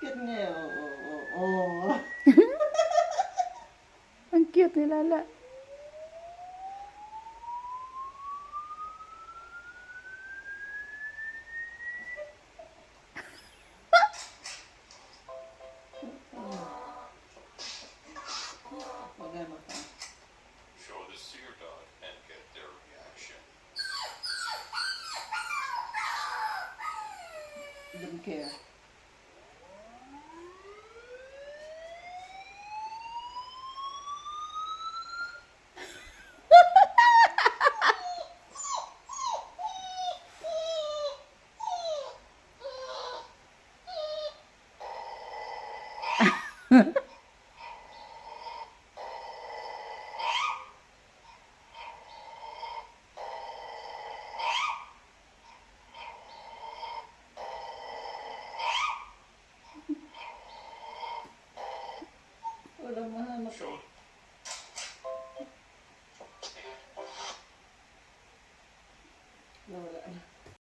cute niya. Oh. Ang cute ni Lala. Magano ka. Show this to your dog and get their reaction. Don't care. Wala mahanap. Show